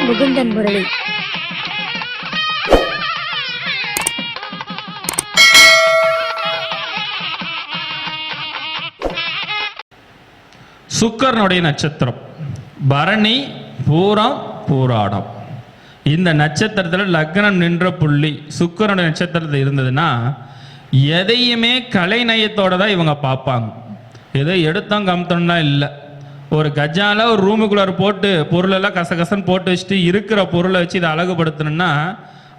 முகுந்தன் முரளி. சுக்கரனுடைய நட்சத்திரம் பரணி, பூரம், பூராடம். இந்த நட்சத்திரத்தில் லக்னம் நின்ற புள்ளி சுக்கரனுடைய நட்சத்திரத்தில் இருந்ததுன்னா எதையுமே கலை நயத்தோட தான் இவங்க பார்ப்பாங்க. எதை எடுத்தோம் கம்த்தோம்னா இல்லை. ஒரு கஜால ஒரு ரூமுக்குள்ளார போட்டு பொருளெல்லாம் கசகசன்னு போட்டு வச்சுட்டு இருக்கிற பொருளை வச்சு இதை அழகுபடுத்தணும்னா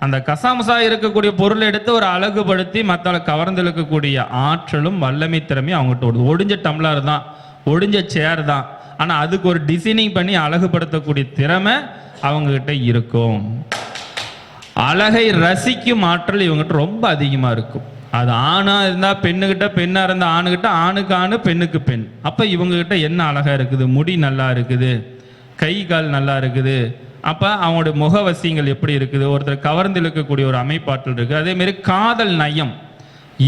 அந்த கசாமசா இருக்கக்கூடிய பொருளை எடுத்து ஒரு அழகுபடுத்தி மற்றவங்களை கவர்ந்து இழுக்கக்கூடிய ஆற்றலும் வல்லமை திறமையும் அவங்ககிட்ட ஒடிஞ்ச டம்ளர் தான், ஒடிஞ்ச சேர் தான். ஆனால் அதுக்கு ஒரு டிசைனிங் பண்ணி அழகுபடுத்தக்கூடிய திறமை அவங்ககிட்ட இருக்கும். அழகை ரசிக்கும் ஆற்றல் இவங்ககிட்ட ரொம்ப அதிகமாக இருக்கும். அது ஆணாக இருந்தால் பெண்ணுக்கிட்ட, பெண்ணாக இருந்தால் ஆணுக்கிட்ட, ஆணுக்கு ஆணு, பெண்ணுக்கு பெண். அப்போ இவங்ககிட்ட என்ன அழகாக இருக்குது, முடி நல்லா இருக்குது, கை கால் நல்லா இருக்குது. அப்போ அவங்களுடைய முகவசியங்கள் எப்படி இருக்குது, ஒருத்தர் கவர்ந்து இழுக்கக்கூடிய ஒரு அமைப்பாற்றல் இருக்குது. அதேமாரி காதல் நயம்,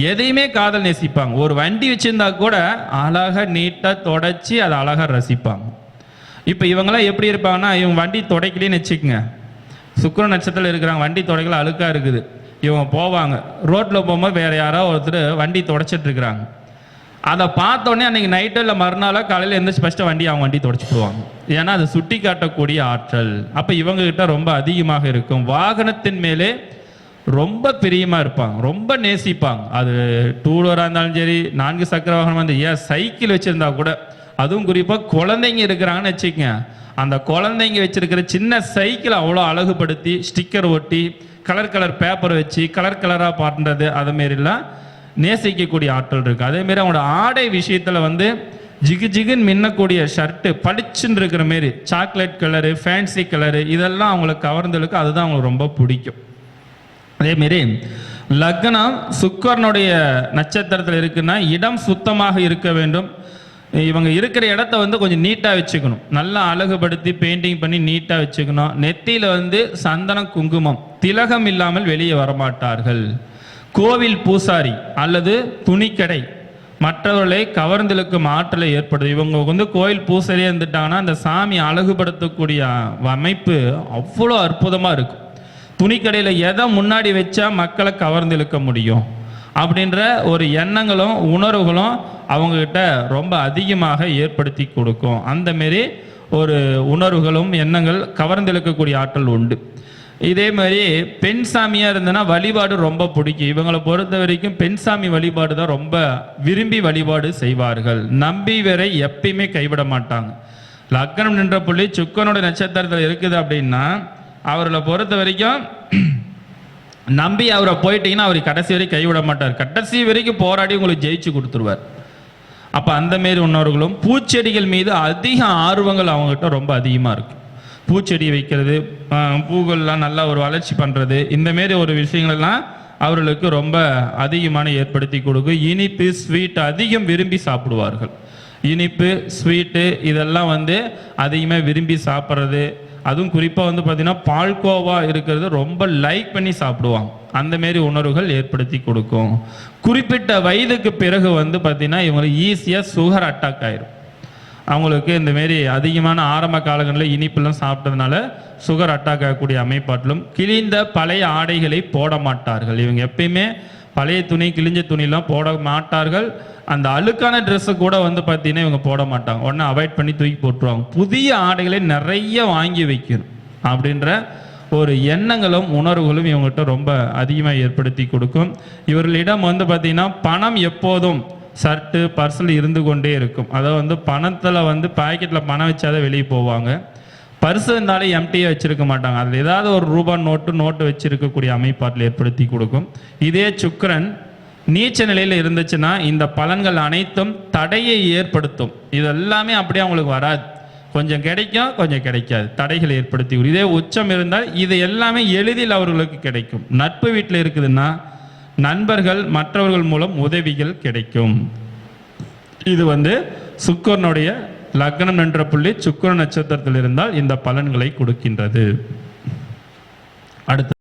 எதையுமே காதல் நேசிப்பாங்க. ஒரு வண்டி வச்சுருந்தா கூட அழகாக நீட்டாக தொடச்சி அதை அழகாக ரசிப்பாங்க. இப்போ இவங்களாம் எப்படி இருப்பாங்கன்னா, இவங்க வண்டி துடைக்கலன்னு வச்சுக்கோங்க, சுக்கிர நட்சத்திரத்தில் இருக்கிறாங்க, வண்டி துடைக்கல அழுக்காக இருக்குது, இவங்க போவாங்க, ரோட்டில் போகும்போது வேறு யாரோ ஒருத்தர் வண்டி துடைச்சிட்டு இருக்கிறாங்க. அதை பார்த்தோன்னே அன்றைக்கி நைட்டு இல்லை மறுநாளோ காலையில் எழுந்திரிச்சு ஃபஸ்ட்டு அவங்க வண்டி துடைச்சி போடுவாங்க. ஏன்னா அது சுட்டி காட்டக்கூடிய ஆற்றல் அப்போ இவங்ககிட்ட ரொம்ப அதிகமாக இருக்கும். வாகனத்தின் மேலே ரொம்ப பிரியமாக இருப்பாங்க, ரொம்ப நேசிப்பாங்க. அது டூ வீலராக இருந்தாலும் சரி, 4 சக்கர வாகனமாக இருந்தால், ஏன் சைக்கிள் வச்சுருந்தா கூட, அதுவும் குறிப்பாக குழந்தைங்க இருக்கிறாங்கன்னு வச்சுக்கோங்க, அந்த குழந்தைங்க வச்சுருக்கிற சின்ன சைக்கிளை அவ்வளோ அழகுபடுத்தி ஸ்டிக்கர் ஒட்டி கலர் கலர் பேப்பர் வச்சு கலர் கலராக பண்ணுறது, அதுமாரிலாம் நேசிக்கக்கூடிய ஆற்றல் இருக்குது. அதேமாரி அவங்களோட ஆடை விஷயத்தில் வந்து ஜிகு ஜிகுன்னு மின்னக்கூடிய ஷர்ட்டு, பளிச்சுன்னு இருக்கிற மாரி சாக்லேட் கலரு, ஃபேன்சி கலரு, இதெல்லாம் அவங்களுக்கு கவர்ந்தலுக்கு அதுதான் அவங்களுக்கு ரொம்ப பிடிக்கும். அதேமாரி லக்னம் சுக்கரனுடைய நட்சத்திரத்தில் இருக்குன்னா இடம் சுத்தமாக இருக்க வேண்டும். இவங்க இருக்கிற இடத்த வந்து கொஞ்சம் நீட்டாக வச்சுக்கணும், நல்லா அழகுபடுத்தி பெயிண்டிங் பண்ணி நீட்டாக வச்சுக்கணும். நெத்தியில் வந்து சந்தனம் குங்குமம் திலகம் இல்லாமல் வெளியே வரமாட்டார்கள். கோவில் பூசாரி அல்லது துணிக்கடை மற்றவர்களை கவர்ந்திழுக்கும் ஆற்றலை ஏற்படுது. இவங்க வந்து கோயில் பூசாரியாக இருந்துட்டாங்கன்னா அந்த சாமி அழகுபடுத்தக்கூடிய அமைப்பு அவ்வளோ அற்புதமாக இருக்கும். துணிக்கடையில் எதை முன்னாடி வச்சா மக்களை கவர்ந்து இழுக்க முடியும் அப்படின்ற ஒரு எண்ணங்களும் உணர்வுகளும் அவங்கக்கிட்ட ரொம்ப அதிகமாக ஏற்படுத்தி கொடுக்கும். அந்தமாரி ஒரு உணர்வுகளும் எண்ணங்கள் கவர்ந்து இழுக்கக்கூடிய ஆற்றல் உண்டு. இதே மாதிரி பெண் சாமியாக இருந்ததுன்னா வழிபாடு ரொம்ப பிடிக்கும். இவங்களை பொறுத்த வரைக்கும் பெண் சாமி வழிபாடு தான் ரொம்ப விரும்பி வழிபாடு செய்வார்கள். நம்பி வரை எப்பயுமே கைவிட மாட்டாங்க. லக்னம் நின்ற புள்ளி சுக்கரனுடைய நட்சத்திரத்தில் இருக்குது அப்படின்னா அவர்களை பொறுத்த வரைக்கும் நம்பி அவரை போயிட்டீங்கன்னா அவர் கடைசி வரைக்கும் கைவிட மாட்டார். கடைசி வரைக்கும் போராடி உங்களுக்கு ஜெயிச்சு கொடுத்துருவார். அப்போ அந்தமாரி உணர்வுகளும் பூச்செடிகள் மீது அதிக ஆர்வங்கள் அவங்ககிட்ட ரொம்ப அதிகமாக இருக்கும். பூச்செடி வைக்கிறது, பூக்கள்லாம் நல்லா ஒரு வளர்ச்சி பண்ணுறது, இந்தமாரி ஒரு விஷயங்கள்லாம் அவர்களுக்கு ரொம்ப அதிகமான ஏற்படுத்தி கொடுக்கும். இனிப்பு ஸ்வீட் அதிகம் விரும்பி சாப்பிடுவார்கள். இனிப்பு ஸ்வீட்டு இதெல்லாம் வந்து அதிகமாக விரும்பி சாப்பிட்றது, அதுவும் குறிப்பாக வந்து பார்த்திங்கன்னா பால்கோவா இருக்கிறது ரொம்ப லைக் பண்ணி சாப்பிடுவாங்க. அந்தமாரி உணர்வுகள் ஏற்படுத்தி கொடுக்கும். குறிப்பிட்ட வயதுக்கு பிறகு வந்து பார்த்திங்கன்னா இவங்களுக்கு ஈஸியாக சுகர் அட்டாக் ஆயிரும். அவங்களுக்கு இந்தமாரி அதிகமான ஆரம்ப காலங்களில் இனிப்பெல்லாம் சாப்பிட்டதுனால சுகர் அட்டாக் ஆகக்கூடிய அமைப்பாட்டிலும் கிழிந்த பழைய ஆடைகளை போட மாட்டார்கள். இவங்க எப்பயுமே பழைய துணி கிழிஞ்ச துணிலாம் போட மாட்டார்கள். அந்த அழுக்கான ட்ரெஸ்ஸை கூட வந்து பார்த்தீங்கன்னா இவங்க போட மாட்டாங்க, உடனே அவாய்ட் பண்ணி தூக்கி போட்டுருவாங்க. புதிய ஆடைகளை நிறைய வாங்கி வைக்கணும் அப்படின்ற ஒரு எண்ணங்களும் உணர்வுகளும் இவங்ககிட்ட ரொம்ப அதிகமாக ஏற்படுத்தி கொடுக்கும். இவர்களிடம் வந்து பார்த்திங்கன்னா பணம் எப்போதும் ஷர்ட்டு பர்ஸில் இருந்து கொண்டே இருக்கும். அதை வந்து பணத்தில் வந்து பாக்கெட்டில் பணம் வச்சாதான் வெளியே போவாங்க. பர்ஸு இருந்தாலும் எம்டியாக வச்சுருக்க மாட்டாங்க. அதில் ஏதாவது ஒரு ரூபாய் நோட்டு வச்சுருக்கக்கூடிய அமைப்பாட்டில் ஏற்படுத்தி கொடுக்கும். இதே சுக்கிரன் நீச்ச நிலையில் இருந்துச்சுன்னா இந்த பலன்கள் அனைத்தும் தடையை ஏற்படுத்தும். இது எல்லாமே அப்படியே அவங்களுக்கு வராது, கொஞ்சம் கிடைக்கும் கொஞ்சம் கிடைக்காது, தடைகளை ஏற்படுத்தி. இதே உச்சம் இருந்தால் இது எல்லாமே எளிதில் அவர்களுக்கு கிடைக்கும். நட்பு வீட்டில் இருக்குதுன்னா நண்பர்கள் மற்றவர்கள் மூலம் உதவிகள் கிடைக்கும். இது வந்து சுக்கிரனுடைய லக்னம் என்ற புள்ளி சுக்கிர நட்சத்திரத்தில் இருந்தால் இந்த பலன்களை கொடுக்கின்றது. அடுத்து